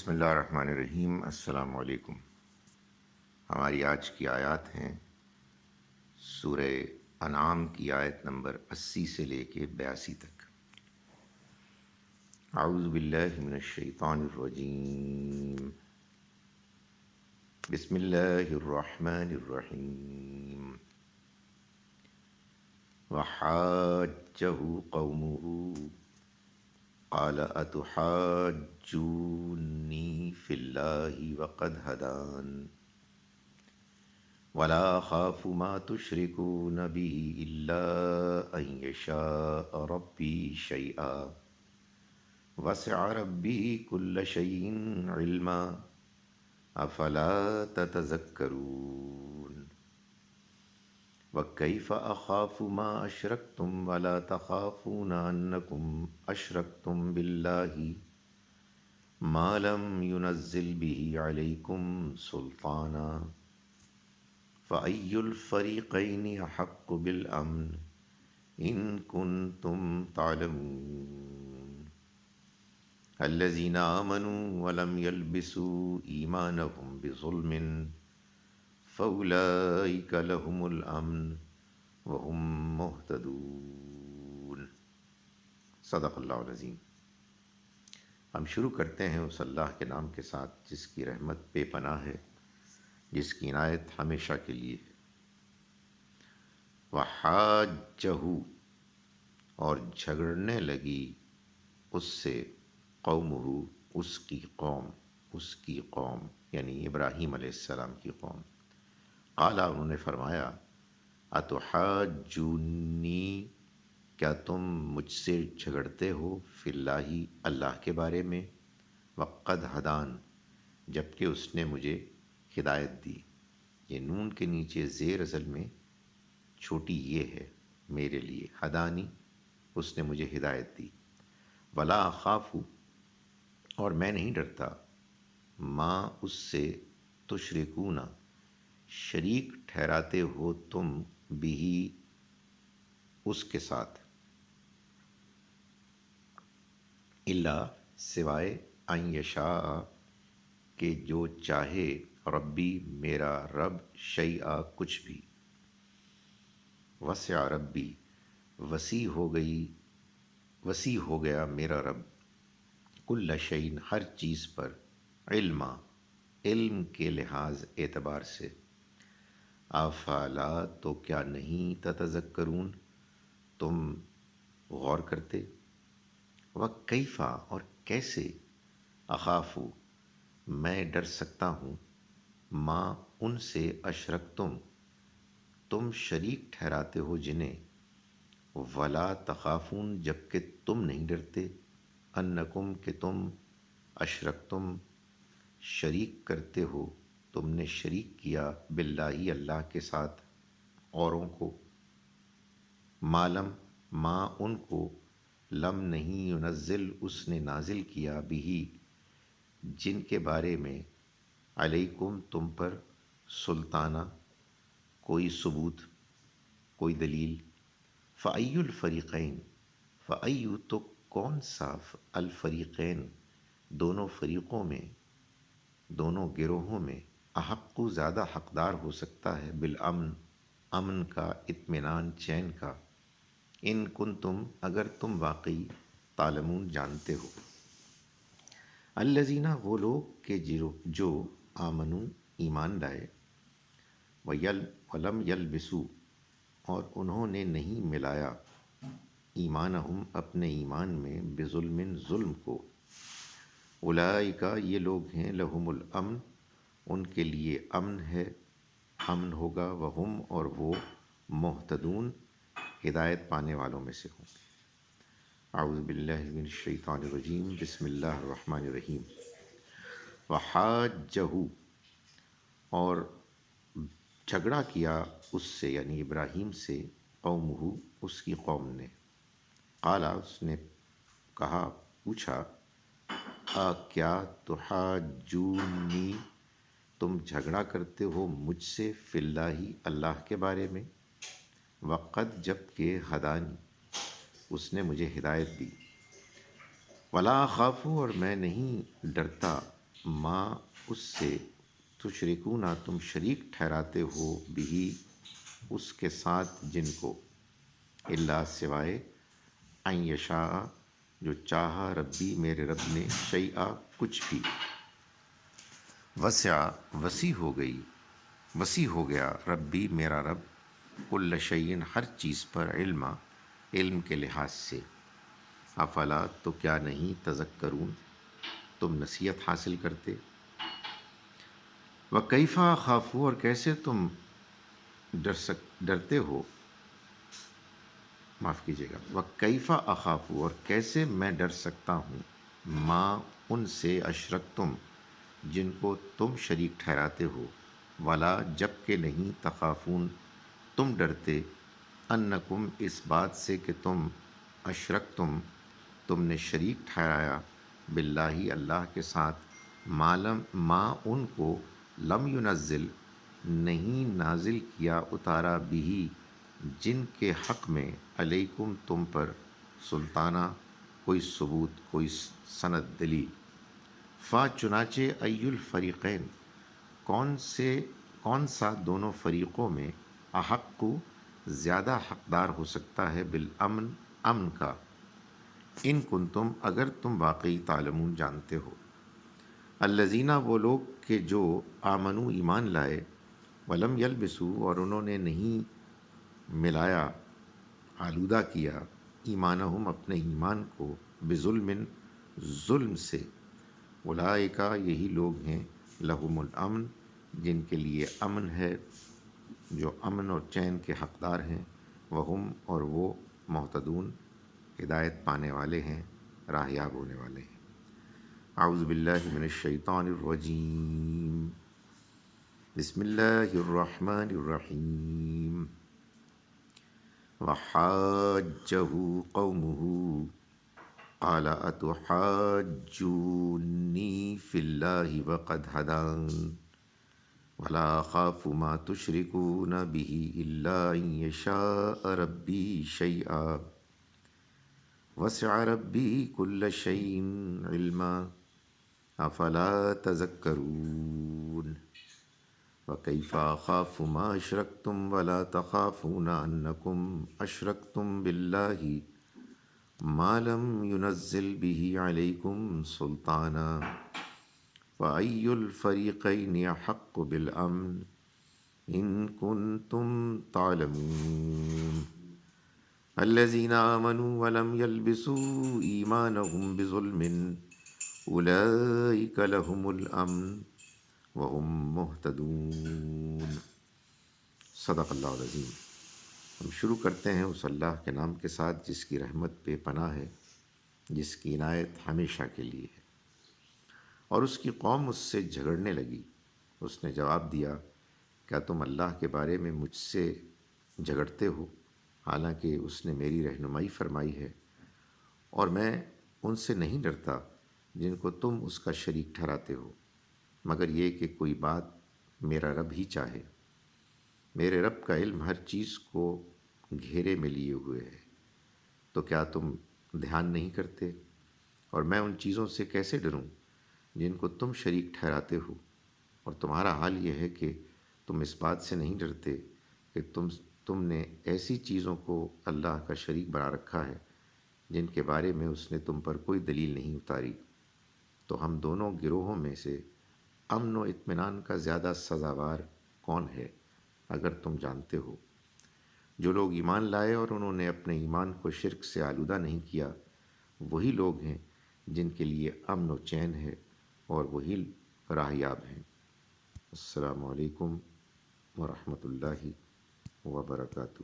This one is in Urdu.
بسم اللہ الرحمن الرحیم۔ السلام علیکم۔ ہماری آج کی آیات ہیں سورہ انعام کی آیت نمبر 80 سے لے کے 82 تک۔ اعوذ باللہ من الشیطان الرجیم، بسم اللہ الرحمن الرحیم۔ وحاجہ قومہ قال اتحاجونی فی اللہ وقد ہدان ولا اخاف ما تشرکون به الا ان یشاء ربی شیئا وسع ربی کل شیء علما افلا تتذکرون وَكَيْفَ أَخَافُ مَا أَشْرَكْتُمْ وَلَا تَخَافُونَ أَنَّكُمْ أَشْرَكْتُمْ بِاللَّهِ مَا لَمْ يُنَزِّلْ بِهِ عَلَيْكُمْ سُلْطَانًا فَأَيُّ الْفَرِيقَيْنِ أَحَقُّ بِالْأَمْنِ إِن كُنتُمْ تَعْلَمُونَ الَّذِينَ آمَنُوا وَلَمْ يَلْبِسُوا إِيمَانَهُمْ بِظُلْمٍ فَأُولَئِكَ لَهُمُ الْأَمْنُ وَهُمْ مُهْتَدُونَ۔ صدق اللہ العظیم۔ ہم شروع کرتے ہیں اس اللہ کے نام کے ساتھ جس کی رحمت بے پناہ ہے، جس کی عنایت ہمیشہ کے لیے ہے۔ وَحَاجَّهُ، اور جھگڑنے لگی اس سے، قومہ، اس کی قوم یعنی ابراہیم علیہ السلام کی قوم۔ قال، انہوں نے فرمایا، اتحاجونی، کیا تم مجھ سے جھگڑتے ہو، فی اللہ، اللہ کے بارے میں، وقد ہدان، جبکہ اس نے مجھے ہدایت دی۔ یہ نون کے نیچے زیر اصل میں چھوٹی یہ ہے میرے لیے، ہدانی، اس نے مجھے ہدایت دی۔ ولا اخاف، اور میں نہیں ڈرتا، ماں اس سے، تشرکون، شریک ٹھہراتے ہو تم، بھی، اس کے ساتھ، الا، سوائے، ان یشاء، کہ جو چاہے، ربی، میرا رب، شیئا، کچھ بھی۔ وسع ربی، وسیع ہو گیا میرا رب، کل شیء، ہر چیز پر، علما، علم کے لحاظ اعتبار سے، افلا، تو کیا نہیں، تتذکرون، تم غور کرتے۔ وَكَيْفَ، اور کیسے، اخاف، میں ڈر سکتا ہوں، ما، ان سے، اشرکتم، تم شریک ٹھہراتے ہو جنہیں، ولا تخافون، جبکہ تم نہیں ڈرتے، انکم، کہ تم، اشرکتم، شریک کرتے ہو، تم نے شریک کیا، باللہ، اللہ کے ساتھ، اوروں کو، ما ان کو، لم نہیں، ینزل، اس نے نازل کیا، بھی، جن کے بارے میں، علیکم، تم پر، سلطانہ، کوئی ثبوت، کوئی دلیل۔ فأی الفریقین، فأی، تو کون سا، الفریقین، دونوں فریقوں میں، دونوں گروہوں میں، احق، زیادہ حقدار ہو سکتا ہے، بالامن، امن کا، اطمینان، چین کا، ان کنتم، اگر تم واقعی، تعلمون، جانتے ہو۔ الذین، وہ لوگ کہ جو آمنوا، ایمان لائے، ولم یلبسوا، اور انہوں نے نہیں ملایا، ایمانہم، اپنے ایمان میں، بظلم، ظلم کو، اولئک، یہ لوگ ہیں، لہم الامن، ان کے لیے امن ہے، امن ہوگا، وہم، اور وہ، مہتدون، ہدایت پانے والوں میں سے ہوں۔ اعوذ باللہ من الشیطان الرجیم، بسم اللہ الرحمن الرحیم۔ وحاجہ، اور جھگڑا کیا اس سے یعنی ابراہیم سے، قومہ، اس کی قوم نے، قال، اس نے کہا، پوچھا، کیا تحاجونی، تم جھگڑا کرتے ہو مجھ سے، فی اللہ، اللہ کے بارے میں، وقد، جبکہ، ہدانی، اس نے مجھے ہدایت دی، ولا اخاف، اور میں نہیں ڈرتا، ماں اس سے تشرکون تم شریک ٹھہراتے ہو بھی اس کے ساتھ جن کو اللہ سوائے ان یشاء جو چاہا ربی میرے رب نے شیئا کچھ بھی وسع وسیع ہو گیا ربی میرا رب کل شیء ہر چیز پر علم کے لحاظ سے افلا تو کیا نہیں تذکرون تم نصیحت حاصل کرتے وکیف اخاف اور کیسے تم ڈرتے ہو معاف کیجیے گا وکیف اخاف اور کیسے میں ڈر سکتا ہوں ماں ان سے اشرکتم جن کو تم شریک ٹھہراتے ہو ولا جب کہ نہیں تخافون تم ڈرتے انکم اس بات سے کہ تم اشرکتم تم نے شریک ٹھہرایا باللہ اللہ کے ساتھ ما ان کو لم ینزل نہیں نازل کیا اتارا بھی جن کے حق میں علیکم تم پر سلطانہ کوئی ثبوت کوئی سند دلیل چنانچہ ای الفریقین کون سا دونوں فریقوں میں احق زیادہ حقدار ہو سکتا ہے امن کا ان کنتم اگر تم واقعی تعلمون جانتے ہو الذین وہ لوگ کہ جو آمنو ایمان لائے ولم یلبسو اور انہوں نے نہیں ملایا آلودہ کیا ایمانہم اپنے ایمان کو بظلم ظلم سے اولئک یہی لوگ ہیں لہم الامن جن کے لیے امن ہے جو امن اور چین کے حقدار ہیں وہم اور وہ مہتدون ہدایت پانے والے ہیں راہیاب ہونے والے ہیں اعوذ باللہ من الشیطان الرجیم بسم اللہ الرحمن الرحیم وحاجہ قومہ قال اتحاجونی فی اللہ وقد ہدان ولا اخاف ما تشرکون به الا ان یشاء ربی شیئا وسع ربی کل شیء علما افلا تذکرون وکیف اخاف ما اشرکتم ولا تخافون انکم اشرکتم باللہ ما لم ينزل به عليكم سلطانا فأي الفريقين أحق بالأمن إن كنتم تعلمون الذين آمنوا ولم يلبسوا إيمانهم بظلم أولئك لهم الأمن وهم مهتدون صدق اللہ العظیم۔ ہم شروع کرتے ہیں اس اللہ کے نام کے ساتھ جس کی رحمت بے پناہ ہے، جس کی عنایت ہمیشہ کے لیے ہے۔ اور اس کی قوم اس سے جھگڑنے لگی۔ اس نے جواب دیا، کیا تم اللہ کے بارے میں مجھ سے جھگڑتے ہو حالانکہ اس نے میری رہنمائی فرمائی ہے، اور میں ان سے نہیں ڈرتا جن کو تم اس کا شریک ٹھہراتے ہو، مگر یہ کہ کوئی بات میرا رب ہی چاہے۔ میرے رب کا علم ہر چیز کو گھیرے میں لیے ہوئے ہے، تو کیا تم دھیان نہیں کرتے؟ اور میں ان چیزوں سے کیسے ڈروں جن کو تم شریک ٹھہراتے ہو، اور تمہارا حال یہ ہے کہ تم اس بات سے نہیں ڈرتے کہ تم نے ایسی چیزوں کو اللہ کا شریک بنا رکھا ہے جن کے بارے میں اس نے تم پر کوئی دلیل نہیں اتاری۔ تو ہم دونوں گروہوں میں سے امن و اطمینان کا زیادہ سزاوار کون ہے اگر تم جانتے ہو؟ جو لوگ ایمان لائے اور انہوں نے اپنے ایمان کو شرک سے آلودہ نہیں کیا، وہی لوگ ہیں جن کے لیے امن و چین ہے اور وہی راہیاب ہیں۔ السلام علیکم ورحمۃ اللہ وبرکاتہ۔